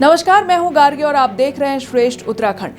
नमस्कार, मैं हूं गार्गी और आप देख रहे हैं श्रेष्ठ उत्तराखंड।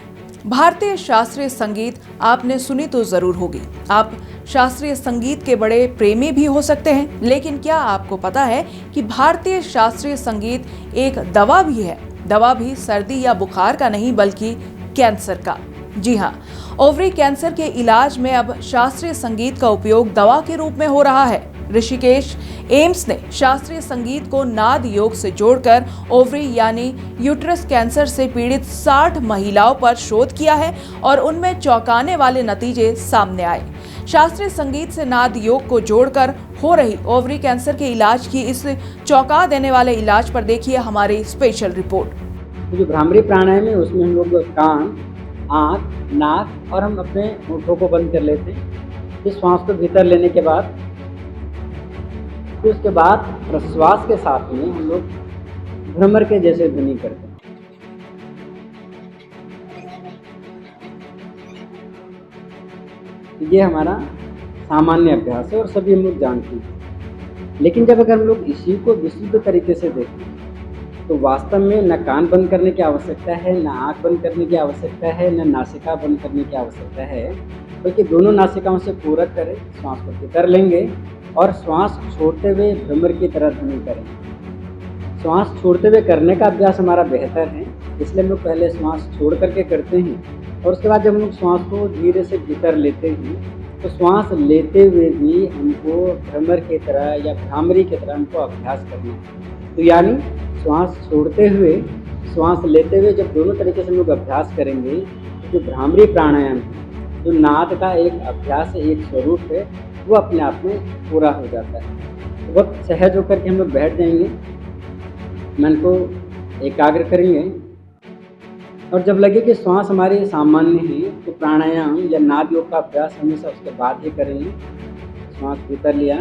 भारतीय शास्त्रीय संगीत आपने सुनी तो जरूर होगी। आप शास्त्रीय संगीत के बड़े प्रेमी भी हो सकते हैं, लेकिन क्या आपको पता है कि भारतीय शास्त्रीय संगीत एक दवा भी है। दवा भी सर्दी या बुखार का नहीं, बल्कि कैंसर का। जी हाँ, ओवरी कैंसर के इलाज में अब शास्त्रीय संगीत का उपयोग दवा के रूप में हो रहा है। ऋषिकेश एम्स ने शास्त्रीय संगीत को नाद योग से जोड़कर ओवरी यानी यूट्रस कैंसर से पीड़ित 60 महिलाओं पर शोध किया है और उनमें चौंकाने वाले नतीजे सामने आए। शास्त्रीय संगीत से नाद योग को जोड़कर हो रही ओवरी कैंसर के इलाज की इस चौंका देने वाले इलाज पर देखिए हमारी स्पेशल रिपोर्ट। जो भ्रामरी प्राणायाम है उसमें हम लोग कान, आँख, नाक और हम अपने होठों को बंद कर लेते हैं। इस श्वास को भीतर लेने के बाद फिर उसके बाद प्रश्वास के साथ में हम लोग भ्रमर के जैसे ध्वनि करते हैं। ये हमारा सामान्य अभ्यास है और सभी हम लोग जानते हैं। लेकिन जब अगर हम लोग इसी को विशुद्ध तरीके से देखें तो वास्तव में न कान बंद करने की आवश्यकता है, न आँख बंद करने की आवश्यकता है, न नासिका बंद करने की आवश्यकता है, बल्कि दोनों नासिकाओं से पूरक करें, श्वास को भीतर लेंगे और श्वास छोड़ते हुए भ्रमर की तरह ध्वनि करें। श्वास छोड़ते हुए करने का अभ्यास हमारा बेहतर है, इसलिए हम लोग पहले श्वास छोड़ करके करते हैं और उसके बाद जब हम लोग श्वास को धीरे से भीतर लेते हैं तो श्वास लेते हुए भी हमको भ्रमर की तरह या भ्रामरी की तरह हमको अभ्यास करना है। तो यानी श्वास छोड़ते हुए, श्वास लेते हुए जब दोनों तरीके से हम लोग अभ्यास करेंगे तो जो भ्रामरी प्राणायाम है, जो नाद का एक अभ्यास है, एक स्वरूप है, वो अपने आप में पूरा हो जाता है। बहुत सहज होकर के हम लोग बैठ जाएंगे, मन को एकाग्र करेंगे और जब लगे कि श्वास हमारी सामान्य है तो प्राणायाम या नाद योग का अभ्यास हमेशा उसके बाद ही करेंगे। श्वास भीतर लिया,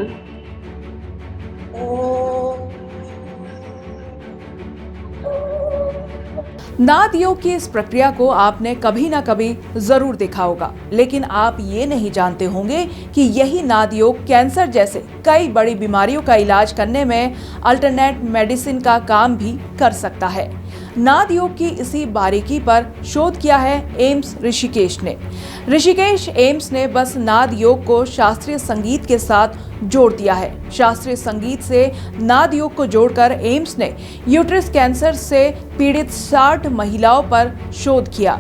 नाद योग की इस प्रक्रिया को आपने कभी ना कभी जरूर देखा होगा, लेकिन आप ये नहीं जानते होंगे कि यही नाद योग कैंसर जैसे कई बड़ी बीमारियों का इलाज करने में अल्टरनेट मेडिसिन का काम भी कर सकता है। नाद योग की इसी बारीकी पर शोध किया है एम्स ऋषिकेश ने। ऋषिकेश एम्स ने बस नाद योग को शास्त्रीय संगीत के साथ जोड़ दिया है। शास्त्रीय संगीत से नाद योग को जोड़कर एम्स ने यूट्रस कैंसर से पीड़ित 60 महिलाओं पर शोध किया।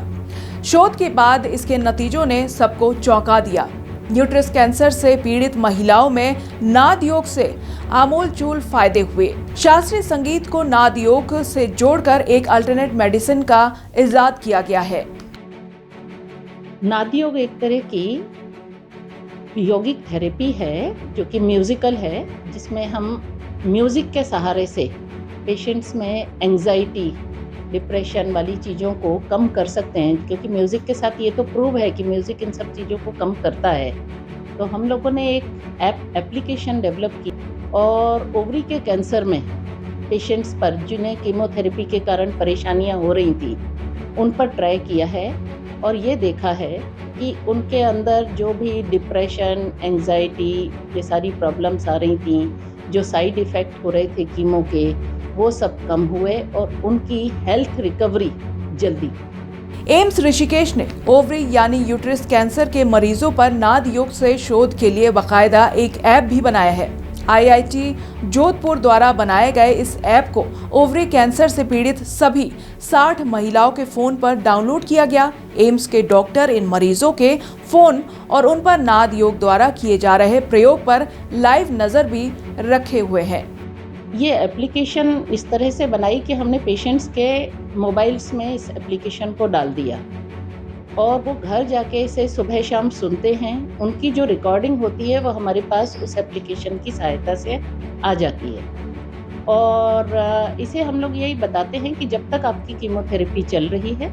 शोध के बाद इसके नतीजों ने सबको चौंका दिया। यूट्रस कैंसर से पीड़ित महिलाओं में नाद योग से आमूलचूल फायदे हुए। शास्त्रीय संगीत को नाद योग से जोड़कर एक अल्टरनेट मेडिसिन का इजाद किया गया है। नाद योग एक तरह की यौगिक थेरेपी है जो कि म्यूजिकल है, जिसमें हम म्यूजिक के सहारे से पेशेंट्स में एंजाइटी, डिप्रेशन वाली चीज़ों को कम कर सकते हैं, क्योंकि म्यूज़िक के साथ ये तो प्रूव है कि म्यूज़िक इन सब चीज़ों को कम करता है। तो हम लोगों ने एक एप्लीकेशन डेवलप की और ओवरी के कैंसर में पेशेंट्स पर जिन्हें कीमोथेरेपी के कारण परेशानियां हो रही थी उन पर ट्राई किया है और ये देखा है कि उनके अंदर जो भी डिप्रेशन, एंजाइटी, ये सारी प्रॉब्लम्स आ रही थी, जो साइड इफ़ेक्ट हो रहे थे कीमो के, वो सब कम हुए और उनकी हेल्थ रिकवरी जल्दी। एम्स ऋषिकेश ने ओवरी यानी यूट्रस कैंसर के मरीजों पर नाद योग से शोध के लिए बाकायदा एक ऐप भी बनाया है। आईआईटी जोधपुर द्वारा बनाए गए इस ऐप को ओवरी कैंसर से पीड़ित सभी 60 महिलाओं के फोन पर डाउनलोड किया गया। एम्स के डॉक्टर इन मरीजों के फोन और उन पर नाद योग द्वारा किए जा रहे प्रयोग पर लाइव नजर भी रखे हुए हैं। ये एप्लीकेशन इस तरह से बनाई कि हमने पेशेंट्स के मोबाइल्स में इस एप्लीकेशन को डाल दिया और वो घर जाके इसे सुबह शाम सुनते हैं। उनकी जो रिकॉर्डिंग होती है वो हमारे पास उस एप्लीकेशन की सहायता से आ जाती है और इसे हम लोग यही बताते हैं कि जब तक आपकी कीमोथेरेपी चल रही है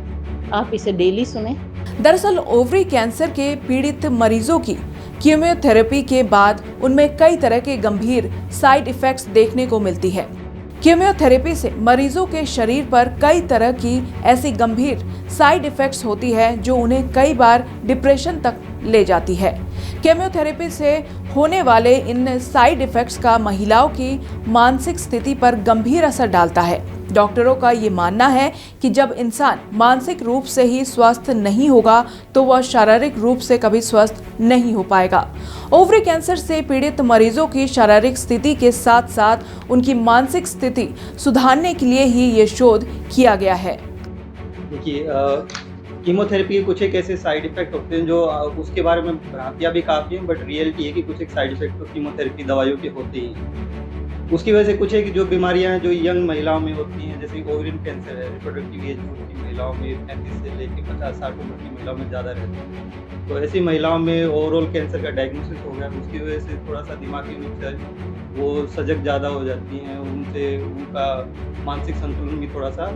आप इसे डेली सुने। दरअसल ओवरी कैंसर के पीड़ित मरीजों की कीमोथेरेपी के बाद उनमें कई तरह के गंभीर साइड इफेक्ट्स देखने को मिलती है। कीमोथेरेपी से मरीजों के शरीर पर कई तरह की ऐसी गंभीर साइड इफेक्ट्स होती है जो उन्हें कई बार डिप्रेशन तक ले जाती है। केमोथेरेपी से होने वाले इन साइड इफेक्ट्स का महिलाओं की मानसिक स्थिति पर गंभीर असर डालता है। डॉक्टरों का ये मानना है कि जब इंसान मानसिक रूप से ही स्वस्थ नहीं होगा तो वह शारीरिक रूप से कभी स्वस्थ नहीं हो पाएगा। ओवरी कैंसर से पीड़ित मरीजों की शारीरिक स्थिति के साथ साथ उनकी मानसिक स्थिति सुधारने के लिए ही ये शोध किया गया है। देखिए, कीमोथेरेपी के कुछ एक ऐसे साइड इफ़ेक्ट होते हैं जो उसके बारे में भ्रांतियाँ भी काफ़ी हैं, बट रियलिटी है कि कुछ एक साइड इफ़ेक्ट तो कीमोथेरेपी दवाइयों के होते ही हैं। उसकी वजह से कुछ एक जो बीमारियाँ हैं जो यंग महिलाओं में होती हैं, जैसे ओवेरियन कैंसर है, रिप्रोडक्टिव एज ग्रुप की महिलाओं में 35 से लेकर 50-60 उम्र की महिलाओं में ज़्यादा रहती है। तो ऐसी महिलाओं में ओवरऑल कैंसर का डायग्नोसिस हो गया, उसकी वजह से थोड़ा सा दिमागी रूप से वो सजग ज़्यादा हो जाती हैं, उनसे उनका मानसिक संतुलन भी थोड़ा सा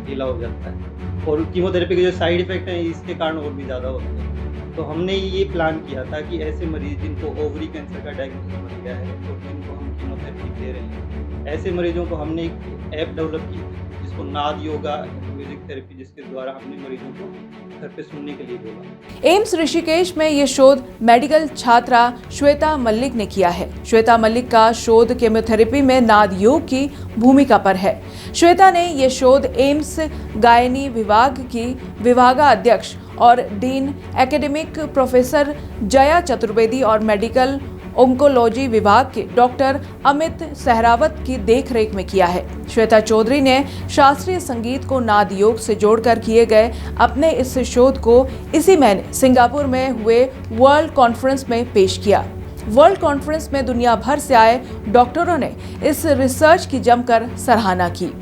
ढीला हो जाता है। और कीमोथेरेपी के जो साइड इफ़ेक्ट हैं इसके कारण और भी ज़्यादा होते हैं। तो हमने ये प्लान किया था कि ऐसे मरीज़ जिनको ओवरी कैंसर का डायग्नोसिस बन गया है और जिनको हम कीमोथेरेपी दे रहे हैं, ऐसे मरीजों को हमने एक ऐप डेवलप की जिसको नाद योगा म्यूजिक थेरेपी, जिसके द्वारा हमने मरीजों को घर पे सुनने के लिए बोला। एम्स ऋषिकेश में ये शोध मेडिकल छात्रा श्वेता मल्लिक ने किया है। श्वेता मल्लिक का शोध केमोथेरेपी में नाद योग की भूमिका पर है। श्वेता ने ये शोध एम्स गायनी विभाग की विभागाध्यक्ष और dean academic professor Jaya Chaturvedi और मेडिकल ओंकोलॉजी विभाग के डॉक्टर अमित सहरावत की देखरेख में किया है। श्वेता चौधरी ने शास्त्रीय संगीत को नाद योग से जोड़कर किए गए अपने इस शोध को इसी महीने सिंगापुर में हुए वर्ल्ड कॉन्फ्रेंस में पेश किया। वर्ल्ड कॉन्फ्रेंस में दुनिया भर से आए डॉक्टरों ने इस रिसर्च की जमकर सराहना की।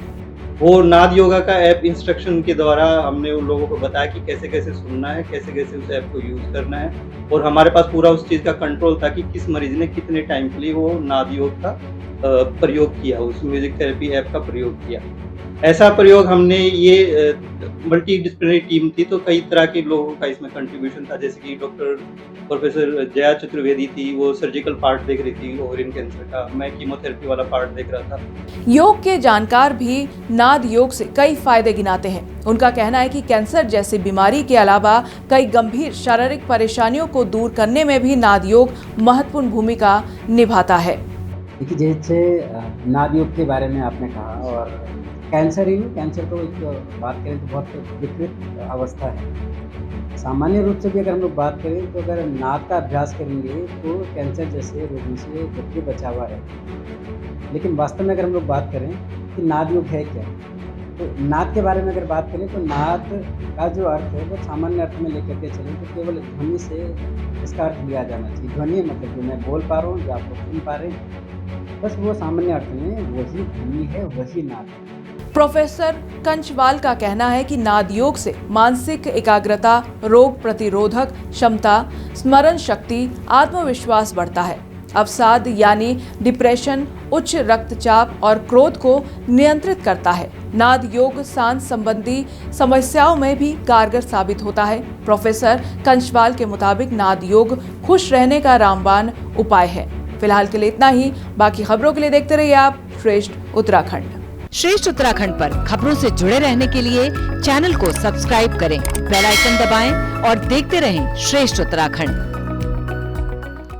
और नाद योगा का ऐप इंस्ट्रक्शन के द्वारा हमने उन लोगों को बताया कि कैसे कैसे सुनना है, कैसे कैसे उस ऐप को यूज़ करना है, और हमारे पास पूरा उस चीज़ का कंट्रोल था कि किस मरीज ने कितने टाइम के लिए वो नाद योग का प्रयोग किया, उस म्यूजिक थेरेपी ऐप का प्रयोग किया। ऐसा प्रयोग हमने ये मल्टी डिसिप्लिनरी टीम थी, तो कई तरह के लोगों का इसमें कंट्रीब्यूशन था, जैसे कि डॉक्टर प्रोफेसर जया चतुर्वेदी थी, वो सर्जिकल पार्ट देख रही थी ओवेरियन कैंसर का, मैं कीमोथेरेपी वाला पार्ट देख रहा था। योग के जानकार भी नाद योग से कई फायदे गिनाते हैं। उनका कहना है कि कैंसर जैसी बीमारी के अलावा कई गंभीर शारीरिक परेशानियों को दूर करने में भी नाद योग महत्वपूर्ण भूमिका निभाता है। देखिए, जैसे नाद योग के बारे में आपने कहा, और कैंसर ही नहीं, कैंसर तो एक बात करें तो बहुत विकृत अवस्था है। सामान्य रूप से भी अगर हम लोग बात करें तो अगर नाद का अभ्यास करेंगे तो कैंसर जैसे रोगों से व्यक्ति बचा हुआ है। लेकिन वास्तव में अगर हम लोग बात करें कि नाद योग है क्या, तो नाद के बारे में अगर बात करें तो नाद का जो अर्थ है वो सामान्य अर्थ में लेकर के चलें तो केवल ध्वनि से इसका अर्थ लिया जाना चाहिए। ध्वनि मतलब जो मैं बोल पा रहा हूँ, जो आप लोग सुन पा रहे हैं, बस वो सामान्य अर्थ में वही ध्वनि है, वही नाद है। प्रोफेसर कंचवाल का कहना है कि नाद योग से मानसिक एकाग्रता, रोग प्रतिरोधक क्षमता, स्मरण शक्ति, आत्मविश्वास बढ़ता है। अवसाद यानी डिप्रेशन, उच्च रक्तचाप और क्रोध को नियंत्रित करता है। नाद योग सांस संबंधी समस्याओं में भी कारगर साबित होता है। प्रोफेसर कंचवाल के मुताबिक नाद योग खुश रहने का रामबाण उपाय है। फिलहाल के लिए इतना ही। बाकी खबरों के लिए देखते रहिए आप श्रेष्ठ उत्तराखंड। श्रेष्ठ उत्तराखंड पर खबरों से जुड़े रहने के लिए चैनल को सब्सक्राइब करें, बेल आइकन दबाएं और देखते रहें श्रेष्ठ उत्तराखंड।